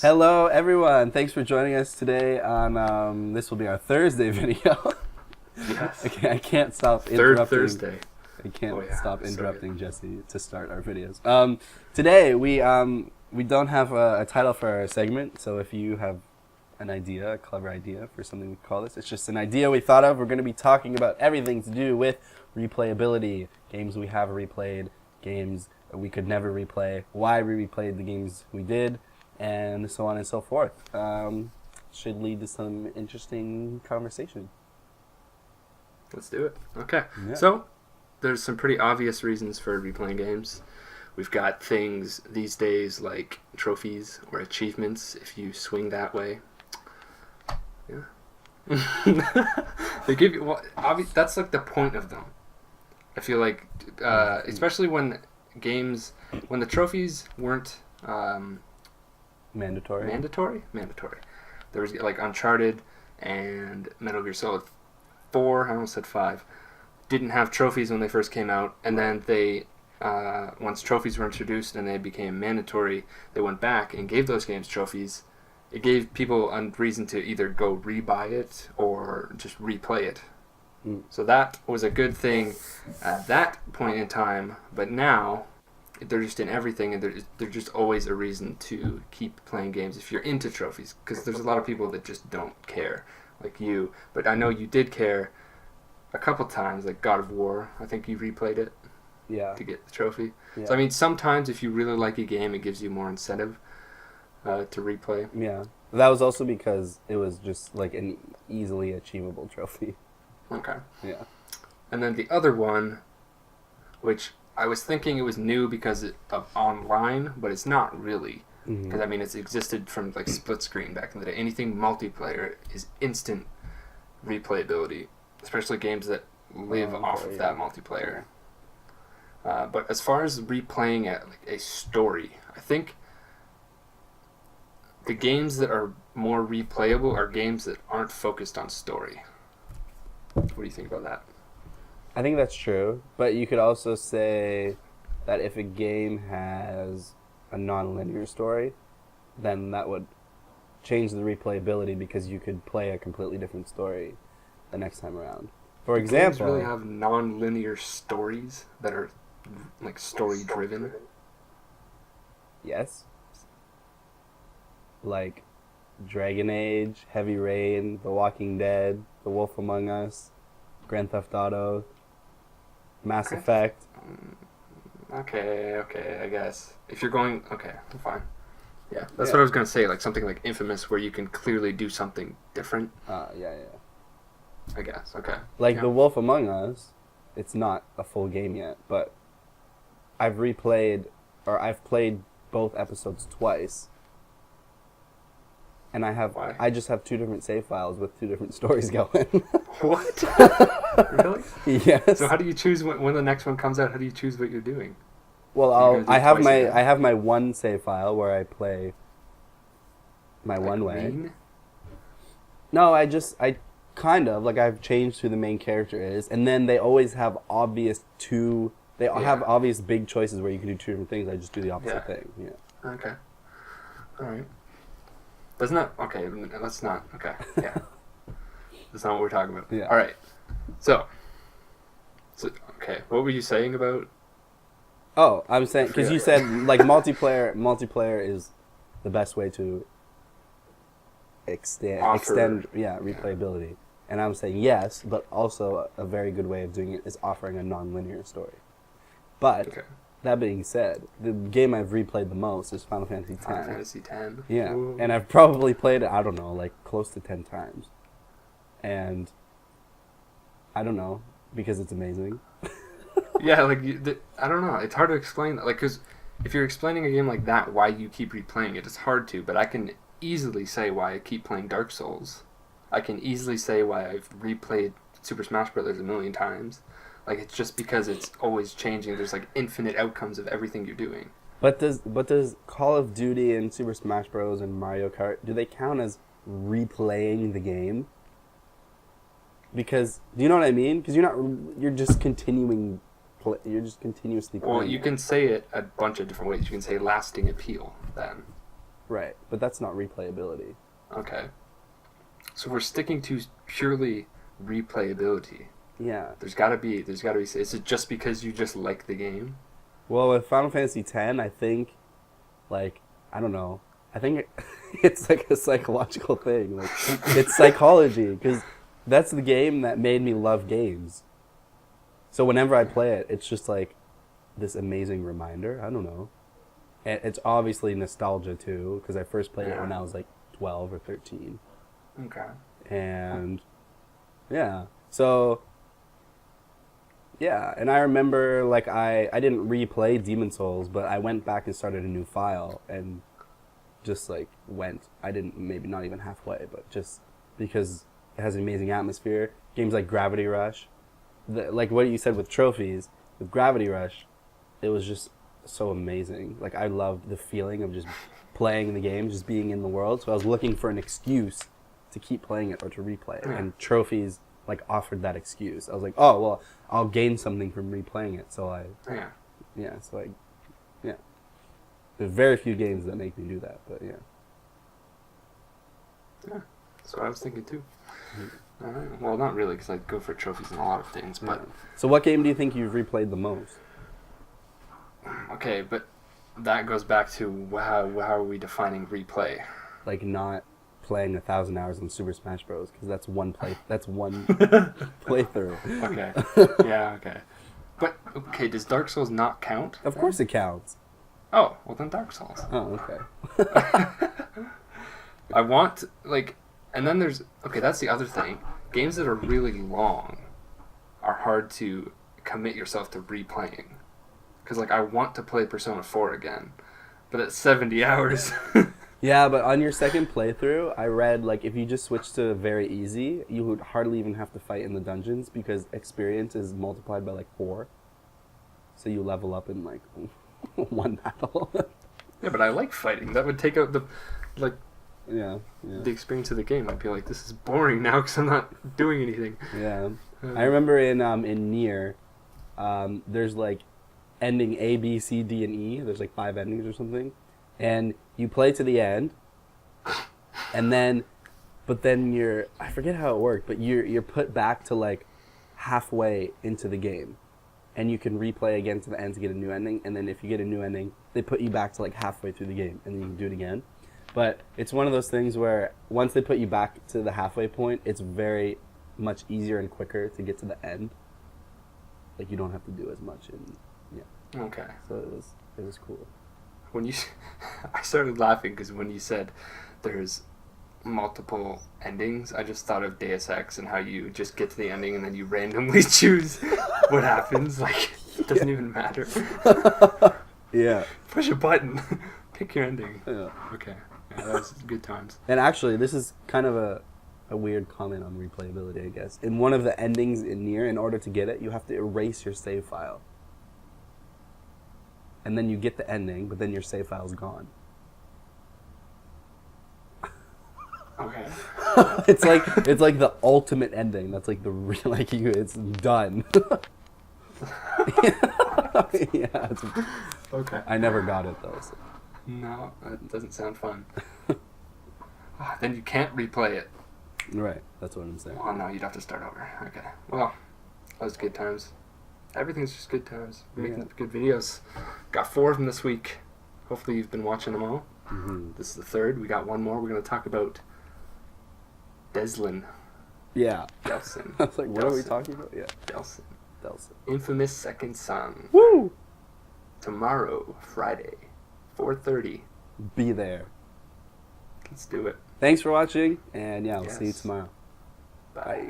Yes. Hello, everyone. Thanks for joining us today on this will be our Thursday video. Yes. Okay, I can't stop Third interrupting. Thursday. I can't Oh, yeah. stop Sorry. interrupting Jesse to start our videos. Today we don't have a title for our segment, so if you have an idea, a clever idea for something we call this, it's just an idea we thought of. We're going to be talking about everything to do with replayability, games we have replayed, games we could never replay, why we replayed the games we did, and so on and so forth. Should lead to some interesting conversation. Let's do it. Okay. Yeah. So, there's some pretty obvious reasons for replaying games. We've got things these days like trophies or achievements, if you swing that way. Yeah. They give you... Well, that's like the point of them. I feel like, especially when games... When the trophies weren't... Mandatory. Mandatory. There was like Uncharted and Metal Gear Solid 4, I almost said 5, didn't have trophies when they first came out, and then they, once trophies were introduced and they became mandatory, they went back and gave those games trophies. It gave people a reason to either go rebuy it or just replay it. So that was a good thing at that point in time, but now they're just in everything, and they're just always a reason to keep playing games if you're into trophies, because there's a lot of people that just don't care, like you. But I know you did care a couple times, like God of War. I think you replayed it to get the trophy. Yeah. So I mean, sometimes if you really like a game, it gives you more incentive to replay. Yeah. That was also because it was just like an easily achievable trophy. Okay. Yeah. And then the other one, which I was thinking it was new because of online, but it's not really. Because I mean, it's existed from like split screen back in the day. Anything multiplayer is instant replayability, especially games that live off of that multiplayer. But as far as replaying like a story, I think the games that are more replayable are games that aren't focused on story. What do you think about that? I think that's true, but you could also say that if a game has a non-linear story, then that would change the replayability because you could play a completely different story the next time around. For example, games really have non-linear stories that are like story-driven. Yes. Like Dragon Age, Heavy Rain, The Walking Dead, The Wolf Among Us, Grand Theft Auto, Mass Effect. Okay, I guess. If you're going... Okay, fine. Yeah, that's Yeah. what I was going to say, like something like Infamous where you can clearly do something different. Yeah. I guess, okay. Like Yeah. The Wolf Among Us, it's not a full game yet, but I've played both episodes twice. And Why? I just have two different save files with two different stories going. What? Really? Yes. So how do you choose when the next one comes out? How do you choose what you're doing? Well, You're gonna do I it have twice my again? I have my one save file where I play my Like one way. Mean? No, I kind of like I've changed who the main character is, and then they always have obvious have obvious big choices where you can do two different things. I just do the opposite thing. Yeah. Okay. Alright. Doesn't that... Okay, let's not... Okay, yeah. That's not what we're talking about. Yeah. Alright. So, okay, what were you saying about... Oh, I'm saying because you said like multiplayer is the best way to extend replayability, and I'm saying yes, but also a very good way of doing it is offering a non-linear story. But that being said, the game I've replayed the most is Final Fantasy X. Final Fantasy X. Yeah, Ooh. and I've probably played it, I don't know, like close to 10 times. And I don't know, because it's amazing. Yeah, like, I don't know. It's hard to explain. Like, because if you're explaining a game like that, why you keep replaying it, it's hard to. But I can easily say why I keep playing Dark Souls. I can easily say why I've replayed Super Smash Bros. A million times. Like, it's just because it's always changing. There's, like, infinite outcomes of everything you're doing. But does Call of Duty and Super Smash Bros. And Mario Kart, do they count as replaying the game? Because, do you know what I mean? Because you're just continuing... You're just continuously playing. Well, you can say it a bunch of different ways. You can say lasting appeal, then. Right, but that's not replayability. Okay. So we're sticking to purely replayability. Yeah. There's gotta be. Is it just because you just like the game? Well, with Final Fantasy X, I think, like, I don't know. I think it's like a psychological thing. Like, it's psychology, because that's the game that made me love games. So whenever I play it, it's just like this amazing reminder. I don't know. And it's obviously nostalgia too, because I first played it when I was like 12 or 13. Okay. And yeah, so yeah, and I remember like I didn't replay Demon Souls, but I went back and started a new file and just like went. I didn't, maybe not even halfway, but just because it has an amazing atmosphere. Games like Gravity Rush, like what you said with trophies, with Gravity Rush, it was just so amazing. Like I loved the feeling of just playing the game, just being in the world. So I was looking for an excuse to keep playing it or to replay it. And trophies like offered that excuse. I was like, oh well, I'll gain something from replaying it. So there's very few games that make me do that, but yeah. Yeah, that's what I was thinking too. Well, not really, because I go for trophies in a lot of things, but... So what game do you think you've replayed the most? Okay, but that goes back to how are we defining replay? Like not playing 1,000 hours in Super Smash Bros. Because that's one playthrough. Okay. Yeah, okay. But, okay, does Dark Souls not count? Of course it counts. Oh, well then Dark Souls. Oh, okay. I want, like... And then there's... Okay, that's the other thing. Games that are really long are hard to commit yourself to replaying. Because, like, I want to play Persona 4 again. But at 70 hours... Yeah, but on your second playthrough, I read, like, if you just switch to very easy, you would hardly even have to fight in the dungeons because experience is multiplied by, like, 4. So you level up in, like, one battle. Yeah, but I like fighting. That would take out the... Like... Yeah. The experience of the game. I'd be like, this is boring now because I'm not doing anything. Yeah. I remember in Nier, there's like ending A, B, C, D, and E. There's like 5 endings or something. And you play to the end, and then, but then I forget how it worked, but you're put back to like halfway into the game. And you can replay again to the end to get a new ending. And then if you get a new ending, they put you back to like halfway through the game, and then you can do it again. But it's one of those things where once they put you back to the halfway point, it's very much easier and quicker to get to the end. Like you don't have to do as much, and yeah. Okay. So it was cool. When you, I started laughing because when you said there's multiple endings, I just thought of Deus Ex and how you just get to the ending and then you randomly choose what happens. Like it doesn't even matter. Yeah. Push a button, pick your ending. Yeah. Okay. Yeah, that was good times. And actually, this is kind of a weird comment on replayability, I guess. In one of the endings in Nier, in order to get it, you have to erase your save file. And then you get the ending, but then your save file's gone. Okay. It's like the ultimate ending. That's like it's done. Yeah. Okay. I never got it though. So. No, that doesn't sound fun. Then you can't replay it. Right, that's what I'm saying. Oh no, you'd have to start over. Okay. Well, that was good times. Everything's just good times. We're making good videos. Got 4 of them this week. Hopefully you've been watching them all. Mm-hmm. This is the 3rd. We got 1 more. We're going to talk about Deslin. Yeah. Delsin. I was like, what are we talking about? Yeah. Delsin. Delsin. Infamous Second Son. Woo! Tomorrow, Friday, 4:30. Be there. Let's do it. Thanks for watching, and yeah, we'll see you tomorrow. Bye.